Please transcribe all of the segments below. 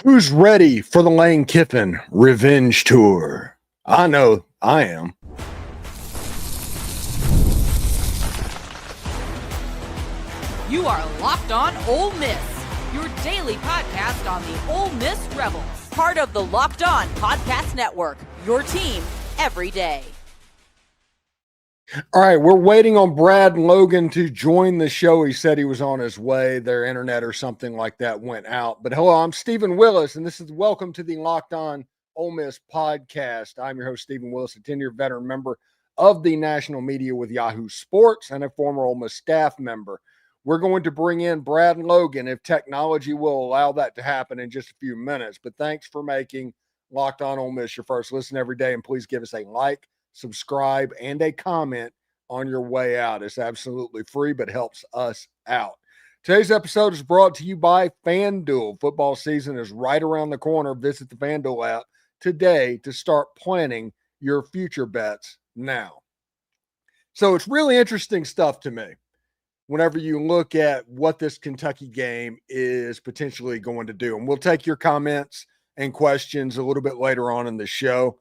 Who's ready for the Lane Kiffin revenge tour? I know I am. You are Locked On Ole Miss, your daily podcast on the Ole Miss Rebels. Part of the Locked On Podcast Network, your team every day. All right, we're waiting on Brad and Logan to join the show. He said he was on his way. Their internet or something like that went out. But hello, I'm Stephen Willis, and this is welcome to the Locked On Ole Miss podcast. I'm your host, Stephen Willis, a 10-year veteran member of the national media with Yahoo Sports and a former Ole Miss staff member. We're going to bring in Brad and Logan if technology will allow that to happen in just a few minutes. But thanks for making Locked On Ole Miss your first listen every day, and please give us a like, subscribe, and a comment on your way out. It's absolutely free, but helps us out. Today's episode is brought to you by FanDuel. Football season is right around the corner. Visit the FanDuel app today to start planning your future bets now. So it's really interesting stuff to me whenever you look at what this Kentucky game is potentially going to do. And we'll take your comments and questions a little bit later on in the show.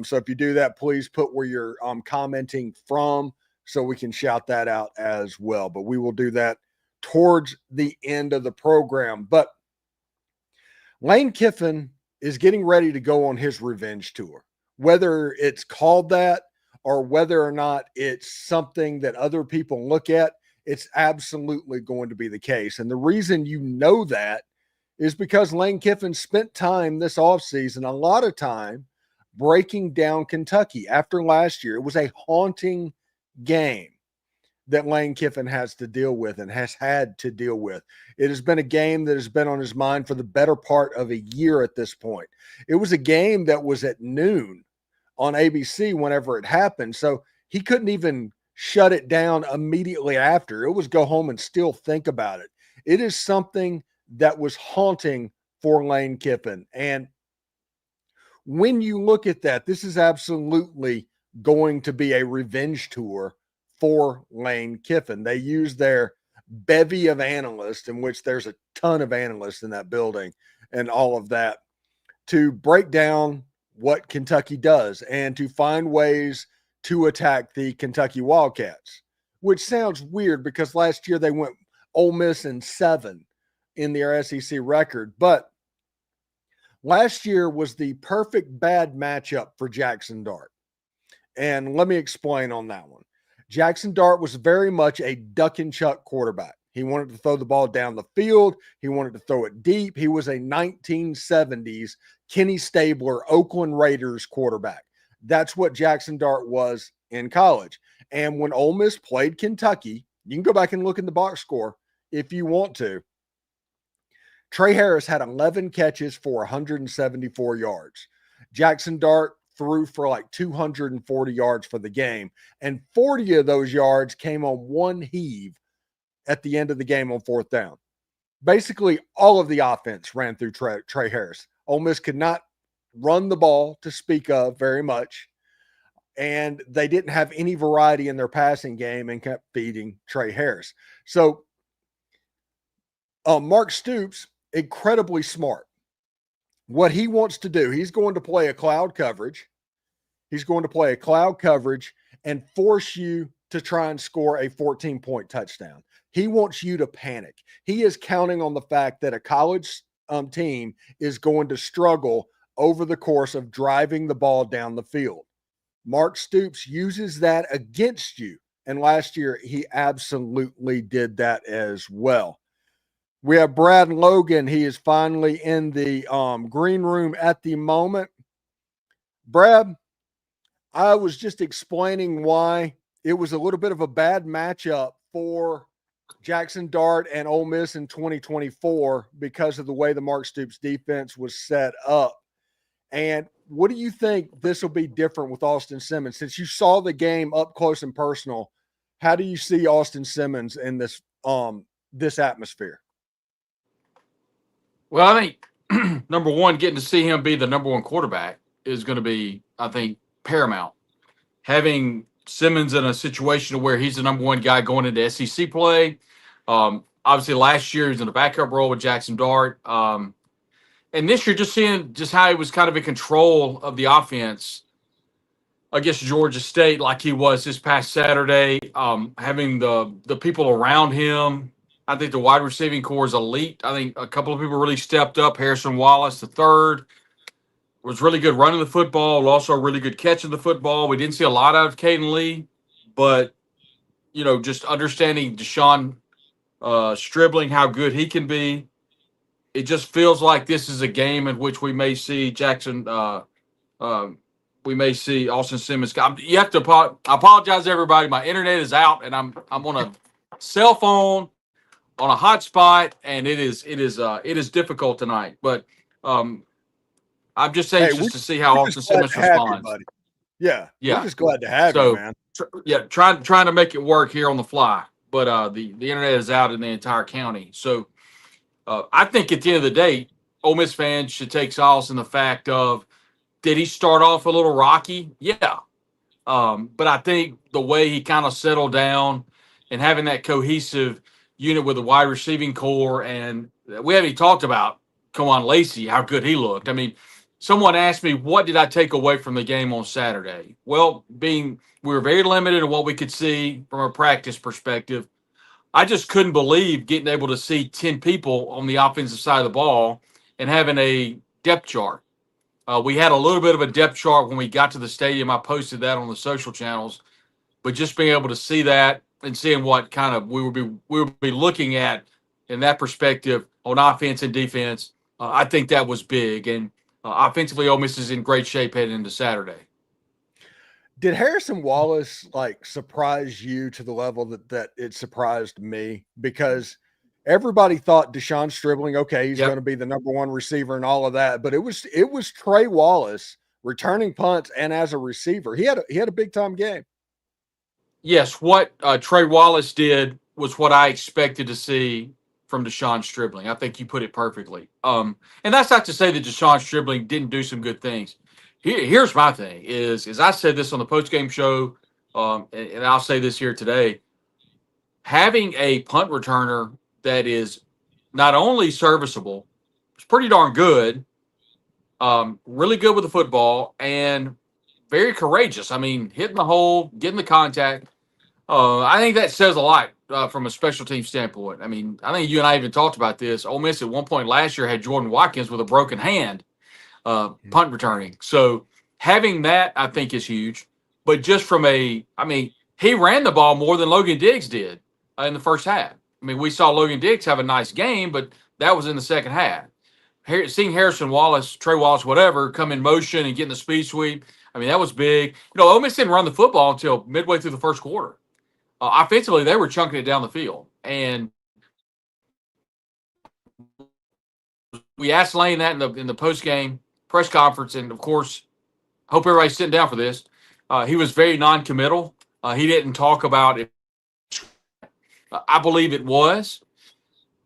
So if you do that, please put where you're commenting from so we can shout that out as well. But we will do that towards the end of the program. But Lane Kiffin is getting ready to go on his revenge tour. Whether it's called that or whether or not it's something that other people look at, it's absolutely going to be the case. And the reason you know that is because Lane Kiffin spent time this offseason, a lot of time, breaking down Kentucky. After last year, it was a haunting game that Lane Kiffin has to deal with and has had to deal with. It has been a game that has been on his mind for the better part of a year at this point. It was a game that was at noon on ABC whenever it happened, so he couldn't even shut it down immediately after. It was go home and still think about it. It is something that was haunting for Lane Kiffin, and when you look at that, this is absolutely going to be a revenge tour for Lane Kiffin. They use their bevy of analysts, in which there's a ton of analysts in that building and all of that, to break down what Kentucky does and to find ways to attack the Kentucky Wildcats, which sounds weird because last year they went Ole Miss in 7 in their SEC record, but last year was the perfect bad matchup for Jackson Dart. And let me explain on that one. Jackson Dart was very much a duck and chuck quarterback. He wanted to throw the ball down the field. He wanted to throw it deep. He was a 1970s Kenny Stabler Oakland Raiders quarterback. That's what Jackson Dart was in college. And when Ole Miss played Kentucky, you can go back and look in the box score if you want to. Trey Harris had 11 catches for 174 yards. Jackson Dart threw for like 240 yards for the game, and 40 of those yards came on one heave at the end of the game on fourth down. Basically, all of the offense ran through Trey Harris. Ole Miss could not run the ball to speak of very much, and they didn't have any variety in their passing game and kept feeding Trey Harris. So Mark Stoops, incredibly smart. What he wants to do, he's going to play a cloud coverage. He's going to play a cloud coverage and force you to try and score a 14-point touchdown. He wants you to panic. He is counting on the fact that a college team is going to struggle over the course of driving the ball down the field. Mark Stoops uses that against you. And last year, he absolutely did that as well. We have Brad and Logan. He is finally in the green room at the moment. Brad, I was just explaining why it was a little bit of a bad matchup for Jackson Dart and Ole Miss in 2024 because of the way the Mark Stoops defense was set up. And what do you think this will be different with Austin Simmons? Since you saw the game up close and personal, how do you see Austin Simmons in this atmosphere? Well, I think, number one, getting to see him be the number one quarterback is going to be, I think, paramount. Having Simmons in a situation where he's the number one guy going into SEC play. Obviously, last year he was in a backup role with Jackson Dart. And And this year, just seeing just how he was kind of in control of the offense against Georgia State, like he was this past Saturday, having the people around him. I think the wide receiving core is elite. I think a couple of people really stepped up. Harrison Wallace, the third, was really good running the football, also really good catching the football. We didn't see a lot out of Caden Lee, but, just understanding Deshaun Stribling, how good he can be. It just feels like this is a game in which we may see we may see Austin Simmons. You have to apologize to everybody. My internet is out, and I'm on a cell phone on a hotspot, and it is difficult tonight. But I'm just anxious to see how Austin Simmons responds. Yeah, we're just glad to have you, man. Trying to make it work here on the fly, but the internet is out in the entire county. So I think at the end of the day, Ole Miss fans should take solace in the fact of, did he start off a little rocky? Yeah. But I think the way he kind of settled down and having that cohesive unit with the wide receiving core, and we haven't even talked about Kawan Lacey, how good he looked. I mean, someone asked me, what did I take away from the game on Saturday? Well, we were very limited in what we could see from a practice perspective. I just couldn't believe getting able to see 10 people on the offensive side of the ball and having a depth chart. We had a little bit of a depth chart when we got to the stadium. I posted that on the social channels, but just being able to see that and seeing what kind of we would be looking at in that perspective on offense and defense, I think that was big. And offensively, Ole Miss is in great shape heading into Saturday. Did Harrison Wallace surprise you to the level that it surprised me? Because everybody thought Deshaun Stribling, okay, he's going to be the number one receiver and all of that, but it was Trey Wallace returning punts and as a receiver. He had a big time game. Yes, what Trey Wallace did was what I expected to see from Deshaun Stribling. I think you put it perfectly. And that's not to say that Deshaun Stribling didn't do some good things. Here's my thing is I said this on the postgame show, and I'll say this here today. Having a punt returner that is not only serviceable, it's pretty darn good, really good with the football, and very courageous. I mean, hitting the hole, getting the contact. I think that says a lot from a special team standpoint. I mean, I think you and I even talked about this. Ole Miss at one point last year had Jordan Watkins with a broken hand punt returning. So having that, I think, is huge. But just from he ran the ball more than Logan Diggs did in the first half. I mean, we saw Logan Diggs have a nice game, but that was in the second half. Seeing Harrison Wallace, Trey Wallace, whatever, come in motion and getting the speed sweep, I mean, that was big. Ole Miss didn't run the football until midway through the first quarter. Offensively, they were chunking it down the field. And we asked Lane that in the post-game press conference, and, of course, hope everybody's sitting down for this. He was very non-committal. He didn't talk about it. I believe it was,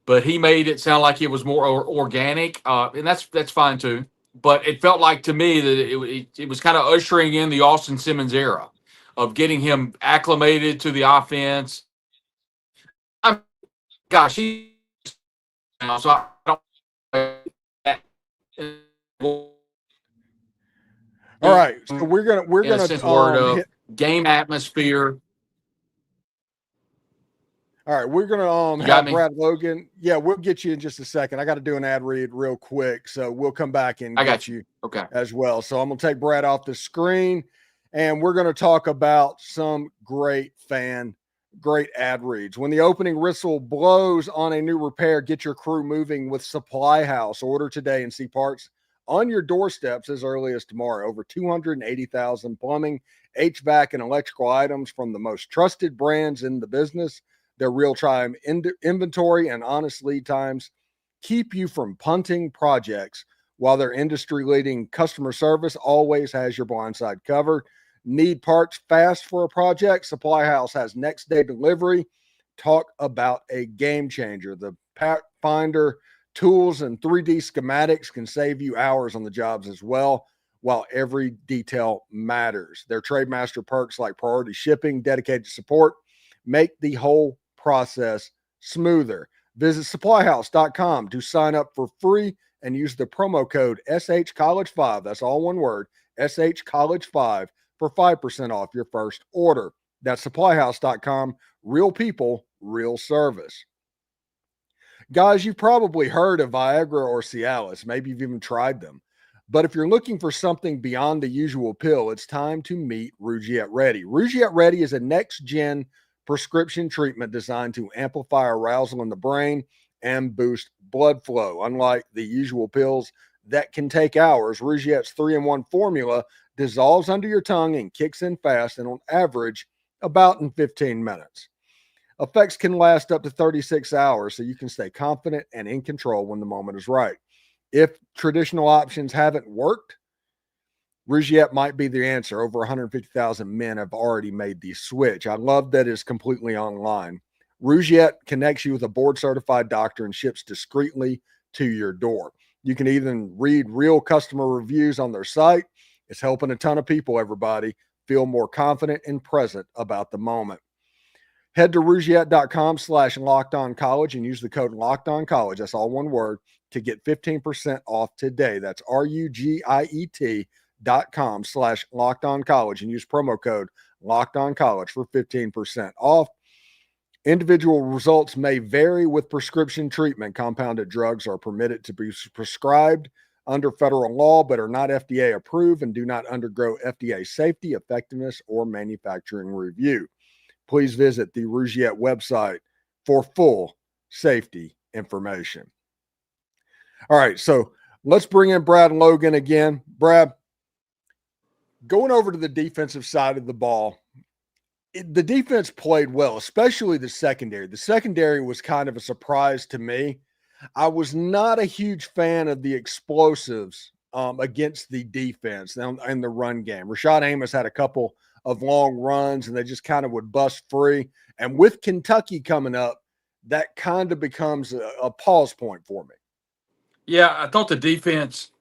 but he made it sound like it was more organic, and that's fine too. But it felt like to me that it was kind of ushering in the Austin Simmons era of getting him acclimated to the offense. So I don't. All right, so we're gonna game atmosphere. All right, we're gonna have Brad Logan. Yeah, we'll get you in just a second. I got to do an ad read real quick, so we'll come back and get you as well. So I'm gonna take Brad off the screen, and we're gonna talk about some great ad reads. When the opening whistle blows on a new repair, get your crew moving with Supply House. Order today and see parts on your doorsteps as early as tomorrow. Over 280,000 plumbing, HVAC, and electrical items from the most trusted brands in the business. Their real-time inventory and honest lead times keep you from punting projects, while their industry-leading customer service always has your blind side covered. Need parts fast for a project? Supply House has next-day delivery. Talk about a game changer. The Pathfinder tools and 3D schematics can save you hours on the jobs as well, while every detail matters. Their Trademaster perks like priority shipping, dedicated support, make the whole process smoother. Visit supplyhouse.com to sign up for free and use the promo code SHCollege5. That's all one word, SHCollege5 for 5% off your first order. That's supplyhouse.com. Real people, real service. Guys, you've probably heard of Viagra or Cialis. Maybe you've even tried them. But if you're looking for something beyond the usual pill, it's time to meet Rougiette Ready. Rougiette Ready is a next-gen prescription treatment designed to amplify arousal in the brain and boost blood flow. Unlike the usual pills that can take hours, Rougiette's 3-in-1 formula dissolves under your tongue and kicks in fast, and on average, about in 15 minutes. Effects can last up to 36 hours, so you can stay confident and in control when the moment is right. If traditional options haven't worked, Rougiette might be the answer. Over 150,000 men have already made the switch. I love that it's completely online. Rougiette connects you with a board-certified doctor and ships discreetly to your door. You can even read real customer reviews on their site. It's helping a ton of people, everybody, feel more confident and present about the moment. Head to Rougiette.com/LockedOnCollege and use the code LockedOnCollege. That's all one word to get 15% off today. That's RUGIET.com/LockedOnCollege and use promo code LockedOnCollege for 15% off. Individual results may vary with prescription treatment. Compounded drugs are permitted to be prescribed under federal law, but are not FDA approved and do not undergo FDA safety, effectiveness, or manufacturing review. Please visit the Rougiette website for full safety information. All right, so let's bring in Brad Logan again. Brad, going over to the defensive side of the ball, the defense played well, especially the secondary. The secondary was kind of a surprise to me. I was not a huge fan of the explosives against the defense and the run game. Rashad Amos had a couple of long runs, and they just kind of would bust free. And with Kentucky coming up, that kind of becomes a pause point for me. Yeah, I thought the defense,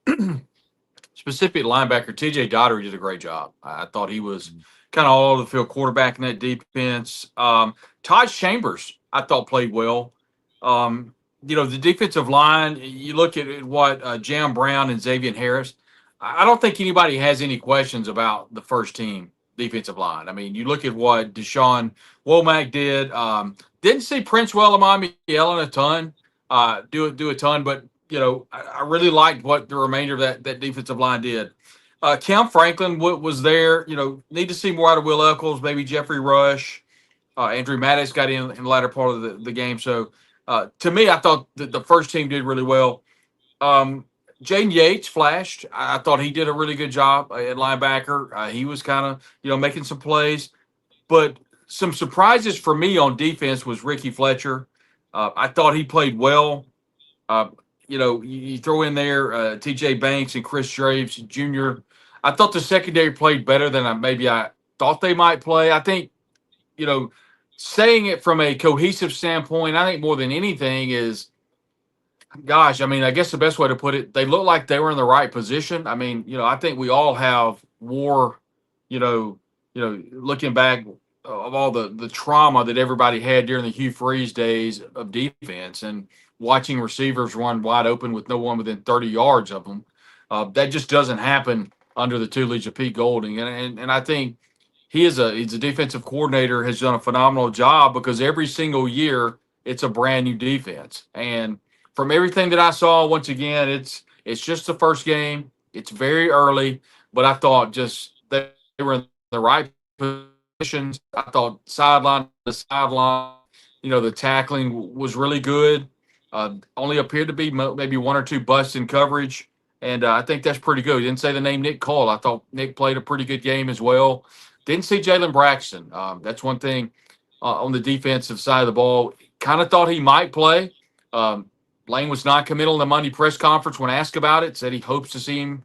specific linebacker, TJ Dottery did a great job. I thought he was kind of all over the field quarterback in that defense. Todd Chambers, I thought, played well. The defensive line, you look at what Jam Brown and Xavier Harris, I don't think anybody has any questions about the first team defensive line. I mean, you look at what Deshaun Womack did. Didn't see Prince Wellamami yelling a ton, do a ton, but I really liked what the remainder of that defensive line did. Cam Franklin was there. Need to see more out of Will Eccles, maybe Jeffrey Rush. Andrew Maddox got in the latter part of the game. So to me, I thought that the first team did really well. Jaden Yates flashed. I thought he did a really good job at linebacker. He was kind of, making some plays. But some surprises for me on defense was Ricky Fletcher. I thought he played well. You throw in there T.J. Banks and Chris Draves Jr. I thought the secondary played better than I thought they might play. I think, saying it from a cohesive standpoint, I think more than anything is, gosh, I guess the best way to put it, they look like they were in the right position. I think we all have war, looking back of all the trauma that everybody had during the Hugh Freeze days of defense and watching receivers run wide open with no one within 30 yards of them. That just doesn't happen under the tutelage of Pete Golding. And I think he's a defensive coordinator, has done a phenomenal job because every single year it's a brand new defense. And from everything that I saw, once again, it's just the first game. It's very early, but I thought just they were in the right positions. I thought sideline to sideline, the tackling was really good. Only appeared to be maybe one or two busts in coverage, and I think that's pretty good. Didn't say the name Nick Cole. I thought Nick played a pretty good game as well. Didn't see Jalen Braxton. That's one thing on the defensive side of the ball. Kind of thought he might play. Lane was non-committal in the Monday press conference when asked about it. Said he hopes to see him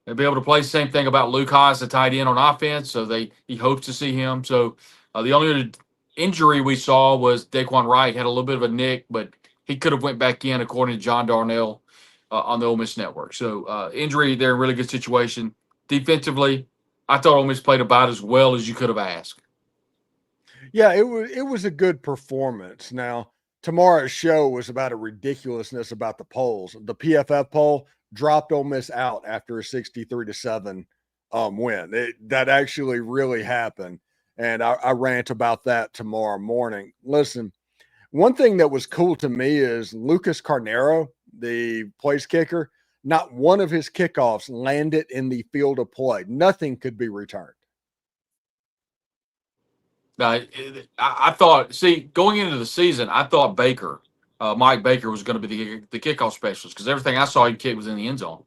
and be able to play. Same thing about Luke Haas, the tight end on offense. So he hopes to see him. So the only injury we saw was Daquan Wright had a little bit of a nick, but he could have went back in according to John Darnell on the Ole Miss Network. So injury, they're in a really good situation. Defensively, I thought Ole Miss played about as well as you could have asked. Yeah, it was a good performance. Now, tomorrow's show was about a ridiculousness about the polls. The PFF poll dropped Ole Miss out after a 63-7 win. That actually really happened. And I rant about that tomorrow morning. Listen, one thing that was cool to me is Lucas Carnero, the place kicker, not one of his kickoffs landed in the field of play. Nothing could be returned. I thought, going into the season, I thought Mike Baker was going to be the kickoff specialist because everything I saw him kick was in the end zone.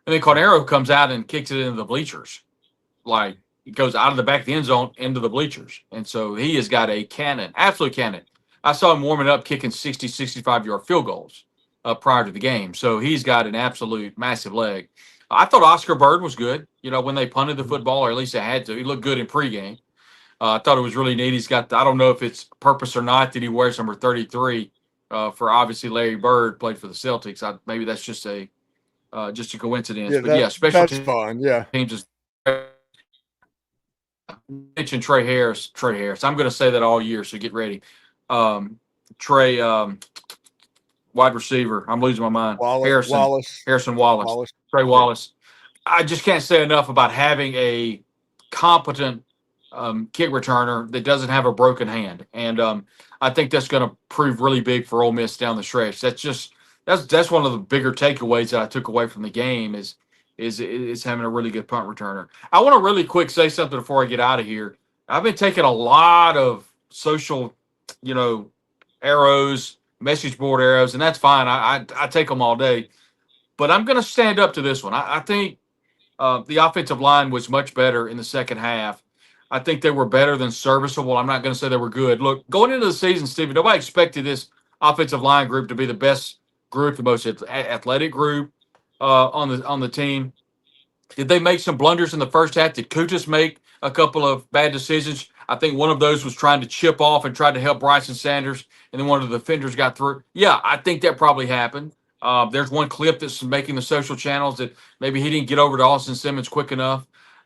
And then Carnero comes out and kicks it into the bleachers. Like, it goes out of the back of the end zone into the bleachers. And so he has got a cannon, absolute cannon. I saw him warming up kicking 60, 65-yard field goals prior to the game. So he's got an absolute massive leg. I thought Oscar Bird was good, when they punted the football, or at least they had to. He looked good in pregame. I thought it was really neat. He's got, I don't know if it's purpose or not that he wears number 33 for obviously Larry Bird played for the Celtics. Maybe that's just a coincidence. Yeah, but special that's fun. Yeah. Teams is mentioned Trey Harris. I'm going to say that all year, so get ready. Trey, wide receiver. I'm losing my mind. Harrison Wallace. Trey Wallace. I just can't say enough about having a competent kick returner that doesn't have a broken hand, and I think that's going to prove really big for Ole Miss down the stretch. That's one of the bigger takeaways that I took away from the game is having a really good punt returner. I want to really quick say something before I get out of here. I've been taking a lot of social, arrows, message board arrows, and that's fine. I take them all day, but I'm going to stand up to this one. I think the offensive line was much better in the second half. I think they were better than serviceable. I'm not going to say they were good. Look, going into the season, Stephen, nobody expected this offensive line group to be the best group, the most athletic group on the team. Did they make some blunders in the first half? Did Kutas make a couple of bad decisions? I think one of those was trying to chip off and tried to help Bryson Sanders, and then one of the defenders got through. Yeah, I think that probably happened. There's one clip that's making the social channels that maybe he didn't get over to Austin Simmons quick enough.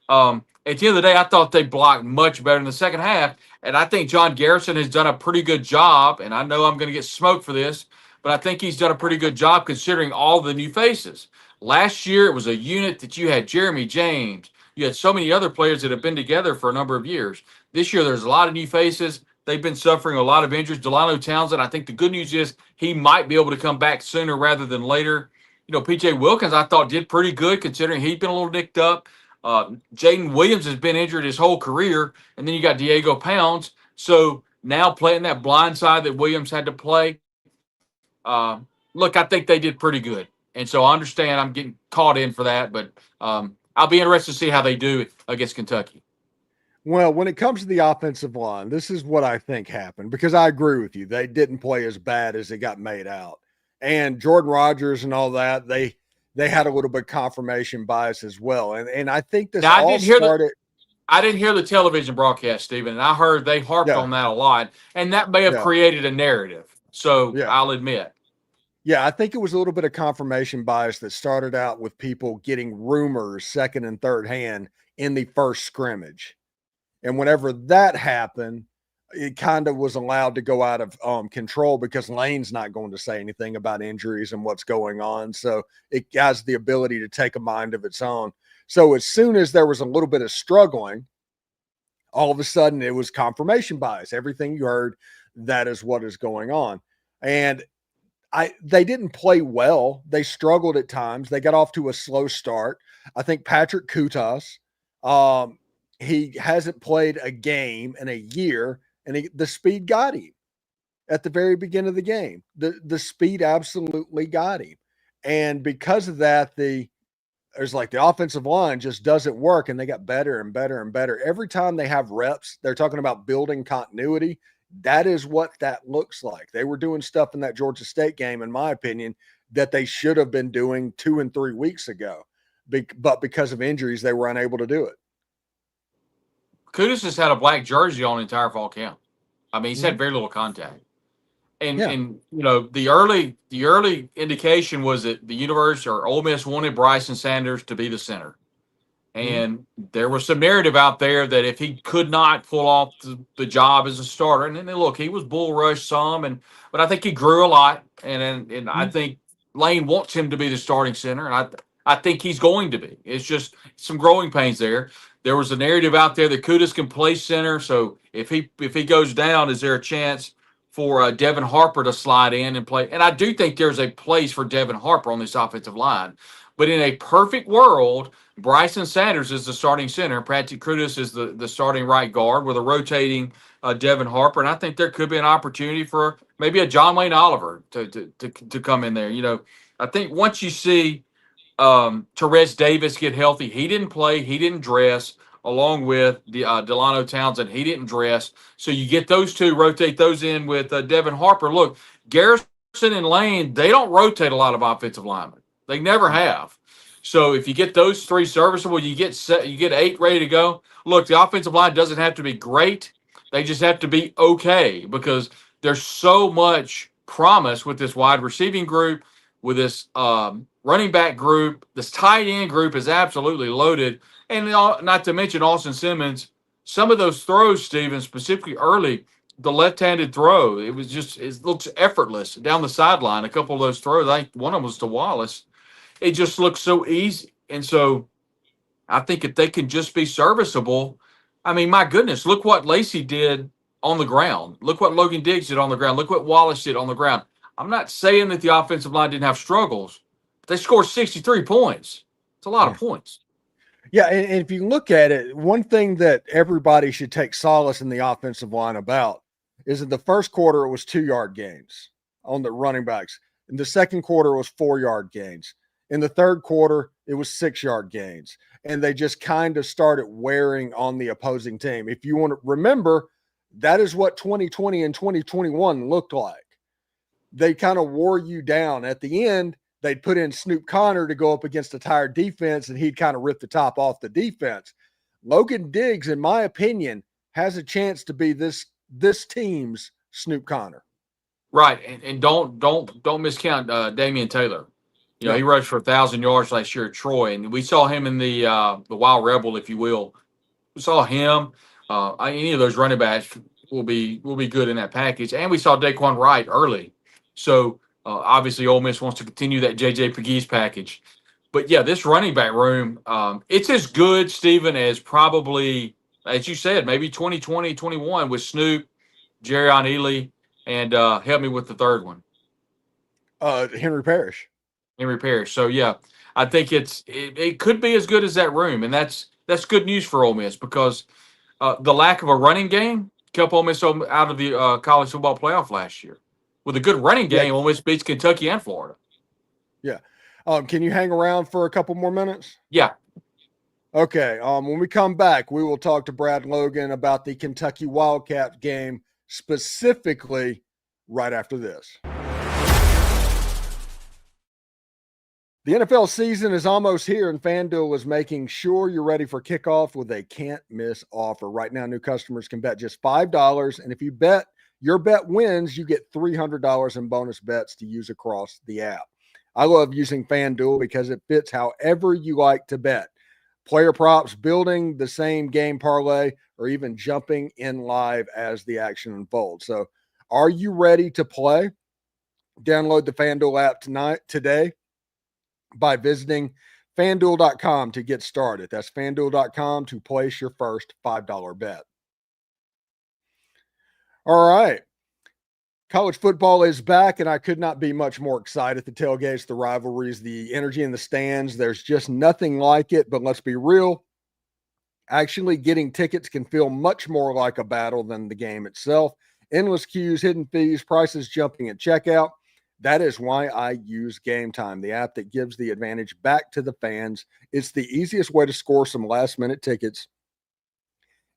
At the end of the day, I thought they blocked much better in the second half, and I think John Garrison has done a pretty good job, and I know I'm going to get smoked for this, but I think he's done a pretty good job considering all the new faces. Last year, it was a unit that you had Jeremy James. You had so many other players that have been together for a number of years. This year, there's a lot of new faces. They've been suffering a lot of injuries. Delano Townsend, I think the good news is he might be able to come back sooner rather than later. P.J. Wilkins, I thought, did pretty good considering he'd been a little nicked up. Jaden Williams has been injured his whole career, and then you got Diego Pounds. So now playing that blind side that Williams had to play, look, I think they did pretty good. And so I understand I'm getting caught in for that, but I'll be interested to see how they do against Kentucky. Well, when it comes to the offensive line, this is what I think happened, because I agree with you. They didn't play as bad as it got made out. And Jordan Rodgers and all that, they had a little bit of confirmation bias as well. And I think this all started. I didn't hear the television broadcast, Stephen, and I heard they harped on that a lot, and that may have created a narrative. So I'll admit. Yeah, I think it was a little bit of confirmation bias that started out with people getting rumors second and third hand in the first scrimmage. And whenever that happened, it kind of was allowed to go out of control because Lane's not going to say anything about injuries and what's going on. So it has the ability to take a mind of its own. So as soon as there was a little bit of struggling, all of a sudden it was confirmation bias. Everything you heard, that is what is going on. And they didn't play well. They struggled at times. They got off to a slow start. I think Patrick Kutas, he hasn't played a game in a year, and the speed got him at the very beginning of the game. The speed absolutely got him. And because of that, the offensive line just doesn't work, and they got better and better and better. Every time they have reps, they're talking about building continuity. That is what that looks like. They were doing stuff in that Georgia State game, in my opinion, that they should have been doing 2 and 3 weeks ago. But because of injuries, they were unable to do it. Kudas has had a black jersey on the entire fall camp. I mean, he's had very little contact. And the early indication was that the University or Ole Miss wanted Bryson Sanders to be the center. And there was some narrative out there that if he could not pull off the job as a starter, and then look, he was bull rushed some, but I think he grew a lot, and I think Lane wants him to be the starting center, and I think he's going to be. It's just some growing pains there. There was a narrative out there that Kudus can play center, so if he goes down, is there a chance for Devin Harper to slide in and play? And I do think there's a place for Devin Harper on this offensive line, but in a perfect world, Bryson Sanders is the starting center. Patrick Kudus is the starting right guard with a rotating Devin Harper, and I think there could be an opportunity for maybe a John Wayne Oliver to come in there. You know, I think once you see Terez Davis get healthy, he didn't play, he didn't dress, along with the Delano Townsend, he didn't dress. So you get those two, rotate those in with Devin Harper. Look, Garrison and Lane, they don't rotate a lot of offensive linemen. They never have. So if you get those three serviceable, you get 8 ready to go. Look, the offensive line doesn't have to be great. They just have to be okay, because there's so much promise with this wide receiving group, with this running back group. This tight end group is absolutely loaded. And not to mention Austin Simmons, some of those throws, Steven, specifically early, the left-handed throw, it looks effortless down the sideline. A couple of those throws, I think one of them was to Willis. It just looks so easy. And so I think if they can just be serviceable, I mean, my goodness, look what Lacey did on the ground. Look what Logan Diggs did on the ground. Look what Wallace did on the ground. I'm not saying that the offensive line didn't have struggles, but they scored 63 points. It's a lot of points. Yeah, and if you look at it, one thing that everybody should take solace in the offensive line about is in the first quarter it was 2-yard gains on the running backs. In the second quarter it was 4-yard gains. In the third quarter, it was 6-yard gains, and they just kind of started wearing on the opposing team. If you want to remember, that is what 2020 and 2021 looked like. They kind of wore you down. At the end, they'd put in Snoop Connor to go up against a tired defense, and he'd kind of rip the top off the defense. Logan Diggs, in my opinion, has a chance to be this team's Snoop Connor. Right, and don't miscount Damian Taylor. You know, he rushed for 1,000 yards last year at Troy, and we saw him in the Wild Rebel, if you will. We saw him. Any of those running backs will be good in that package. And we saw Daquan Wright early. So, obviously, Ole Miss wants to continue that J.J. Pegues package. But, yeah, this running back room, it's as good, Stephen, as probably, as you said, maybe 2020, 21 with Snoop, Jerrion Ely, and help me with the third one. Henry Parrish. So, yeah, I think it could be as good as that room, and that's good news for Ole Miss, because the lack of a running game kept Ole Miss out of the college football playoff last year. With a good running game, Ole Miss beats Kentucky and Florida. Yeah. Can you hang around for a couple more minutes? Yeah. Okay. When we come back, we will talk to Brad Logan about the Kentucky Wildcats game specifically right after this. The NFL season is almost here, and FanDuel is making sure you're ready for kickoff with a can't-miss offer. Right now, new customers can bet just $5, and if you bet, your bet wins, you get $300 in bonus bets to use across the app. I love using FanDuel because it fits however you like to bet. Player props, building the same game parlay, or even jumping in live as the action unfolds. So, are you ready to play? Download the FanDuel app today by visiting FanDuel.com to get started. That's FanDuel.com to place your first $5 bet. All right. College football is back, and I could not be much more excited. The tailgates, the rivalries, the energy in the stands, there's just nothing like it. But let's be real. Actually getting tickets can feel much more like a battle than the game itself. Endless queues, hidden fees, prices jumping at checkout. That is why I use Game Time, the app that gives the advantage back to the fans. It's the easiest way to score some last-minute tickets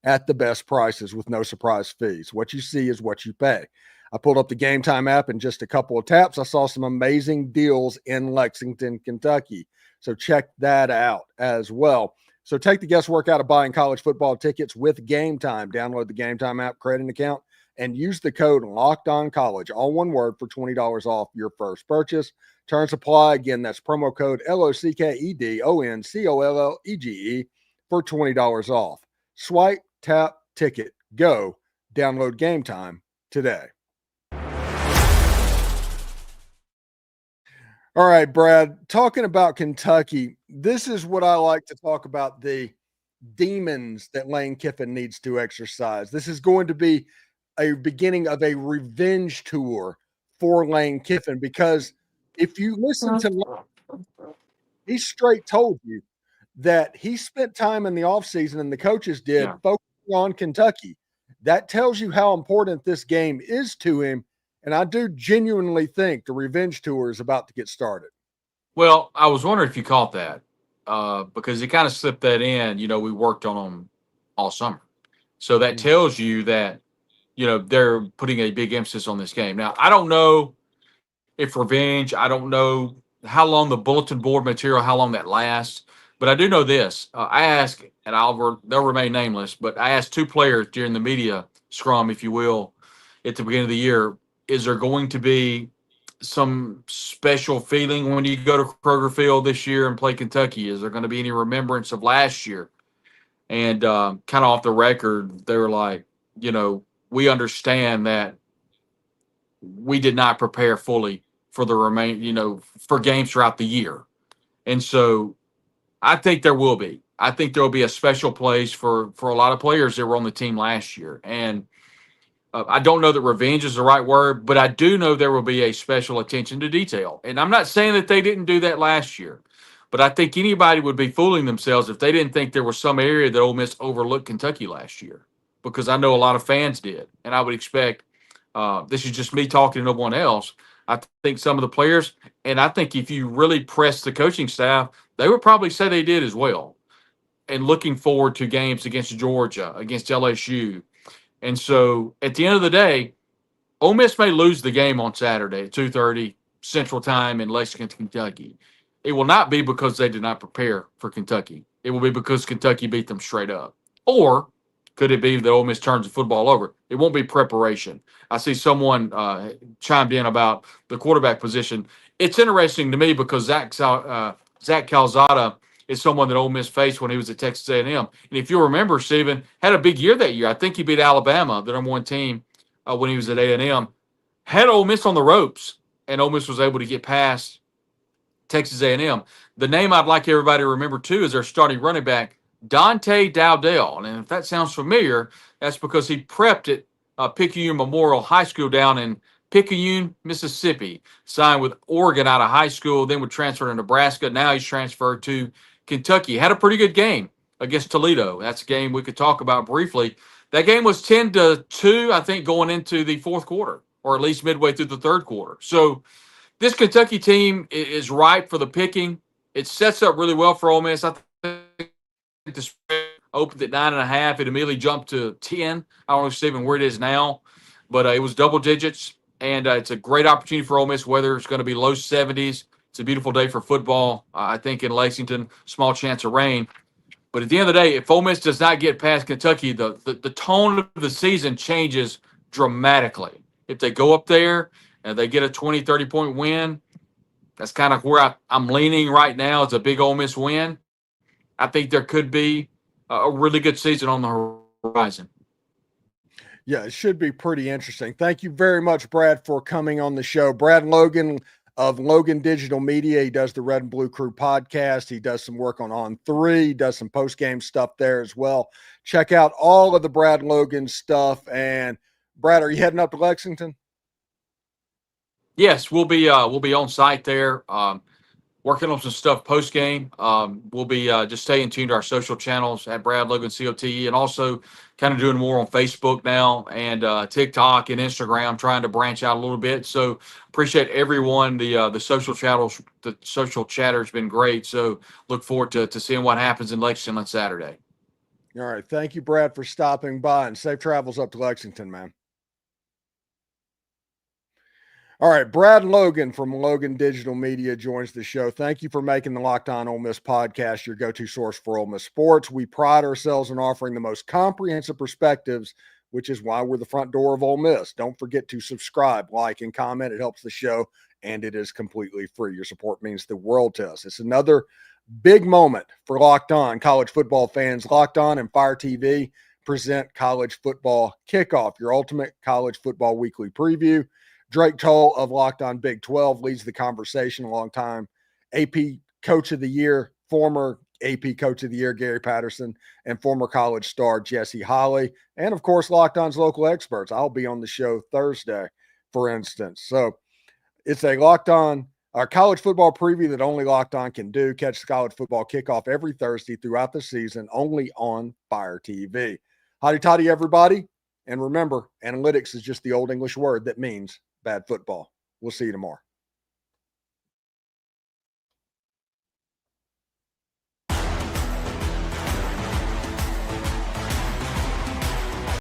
at the best prices with no surprise fees. What you see is what you pay. I pulled up the Game Time app in just a couple of taps. I saw some amazing deals in Lexington, Kentucky. So check that out as well. So take the guesswork out of buying college football tickets with Game Time. Download the Game Time app, create an account, and use the code LOCKEDONCollege, all one word, for $20 off your first purchase. Terms apply. Again, that's promo code LOCKEDONCOLLEGE for $20 off. Swipe, tap, ticket, go. Download Game Time today. All right, Brad, talking about Kentucky, this is what I like to talk about, the demons that Lane Kiffin needs to exercise. This is going to be a beginning of a revenge tour for Lane Kiffin, because if you listen to Lane, he straight told you that he spent time in the offseason, and the coaches did, focusing on Kentucky. That tells you how important this game is to him. And I do genuinely think the revenge tour is about to get started. Well, I was wondering if you caught that because he kind of slipped that in. We worked on them all summer. So that tells you that, they're putting a big emphasis on this game. Now, I don't know if revenge, I don't know how long the bulletin board material, how long that lasts. But I do know this. I asked, and they'll remain nameless, but I asked two players during the media scrum, if you will, at the beginning of the year, is there going to be some special feeling when you go to Kroger Field this year and play Kentucky? Is there going to be any remembrance of last year? And kind of off the record, they were like, we understand that we did not prepare fully for the for games throughout the year. And so I think there will be. I think there will be a special place for a lot of players that were on the team last year. And I don't know that revenge is the right word, but I do know there will be a special attention to detail. And I'm not saying that they didn't do that last year, but I think anybody would be fooling themselves if they didn't think there was some area that Ole Miss overlooked Kentucky last year, because I know a lot of fans did. And I would expect, this is just me talking to no one else, I think some of the players, and I think if you really press the coaching staff, they would probably say they did as well. And looking forward to games against Georgia, against LSU. And so at the end of the day, Ole Miss may lose the game on Saturday at 2:30 Central Time in Lexington, Kentucky. It will not be because they did not prepare for Kentucky. It will be because Kentucky beat them straight up. Or could it be that Ole Miss turns the football over? It won't be preparation. I see someone chimed in about the quarterback position. It's interesting to me because Zach Calzada is someone that Ole Miss faced when he was at Texas A&M. And if you remember, Stephen had a big year that year. I think he beat Alabama, the number one team, when he was at A&M. Had Ole Miss on the ropes, and Ole Miss was able to get past Texas A&M. The name I'd like everybody to remember, too, is their starting running back, Dante Dowdell. And if that sounds familiar, that's because he prepped at Picayune Memorial High School down in Picayune, Mississippi. Signed with Oregon out of high school, then would transfer to Nebraska. Now he's transferred to Kentucky. Had a pretty good game against Toledo. That's a game we could talk about briefly. That game was 10-2, I think, going into the fourth quarter, or at least midway through the third quarter. So this Kentucky team is ripe for the picking. It sets up really well for Ole Miss. I think the spread opened at 9.5. It immediately jumped to 10. I don't know, Stephen, where it is now, but it was double digits, and it's a great opportunity for Ole Miss. Weather is going to be low 70s. It's a beautiful day for football. I think in Lexington, small chance of rain. But at the end of the day, if Ole Miss does not get past Kentucky, the tone of the season changes dramatically. If they go up there and they get a 20, 30-point win, that's kind of where I'm leaning right now. It's a big Ole Miss win. I think there could be a really good season on the horizon. Yeah, it should be pretty interesting. Thank you very much, Brad, for coming on the show. Brad Logan of Logan Digital Media. He does the Red and Blue Crew podcast. He does some work on 3. He does some post-game stuff there as well. Check out all of the Brad Logan stuff. And Brad, are you heading up to Lexington? Yes, we'll be on site there, working on some stuff post-game. We'll be just staying tuned to our social channels at Brad Logan COTE, and also kind of doing more on Facebook now and TikTok and Instagram, trying to branch out a little bit. So appreciate everyone. The social channels, the social chatter has been great. So look forward to seeing what happens in Lexington on Saturday. All right. Thank you, Brad, for stopping by, and safe travels up to Lexington, man. All right, Brad Logan from Logan Digital Media joins the show. Thank you for making the Locked On Ole Miss podcast your go-to source for Ole Miss sports. We pride ourselves in offering the most comprehensive perspectives, which is why we're the front door of Ole Miss. Don't forget to subscribe, like, and comment. It helps the show, and it is completely free. Your support means the world to us. It's another Big moment for Locked On college football fans. Locked On and Fire TV present College Football Kickoff, your ultimate college football weekly preview. Drake Toll of Locked On Big 12 leads the conversation, a long time AP Coach of the Year, former AP Coach of the Year, Gary Patterson, and former college star Jesse Holley, and of course, Locked On's local experts. I'll be on the show Thursday, for instance. So it's a Locked On, our college football preview that only Locked On can do. Catch the College Football Kickoff every Thursday throughout the season, only on Fire TV. Hotty Toddy, everybody. And remember, analytics is just the old English word that means bad football. We'll see you tomorrow.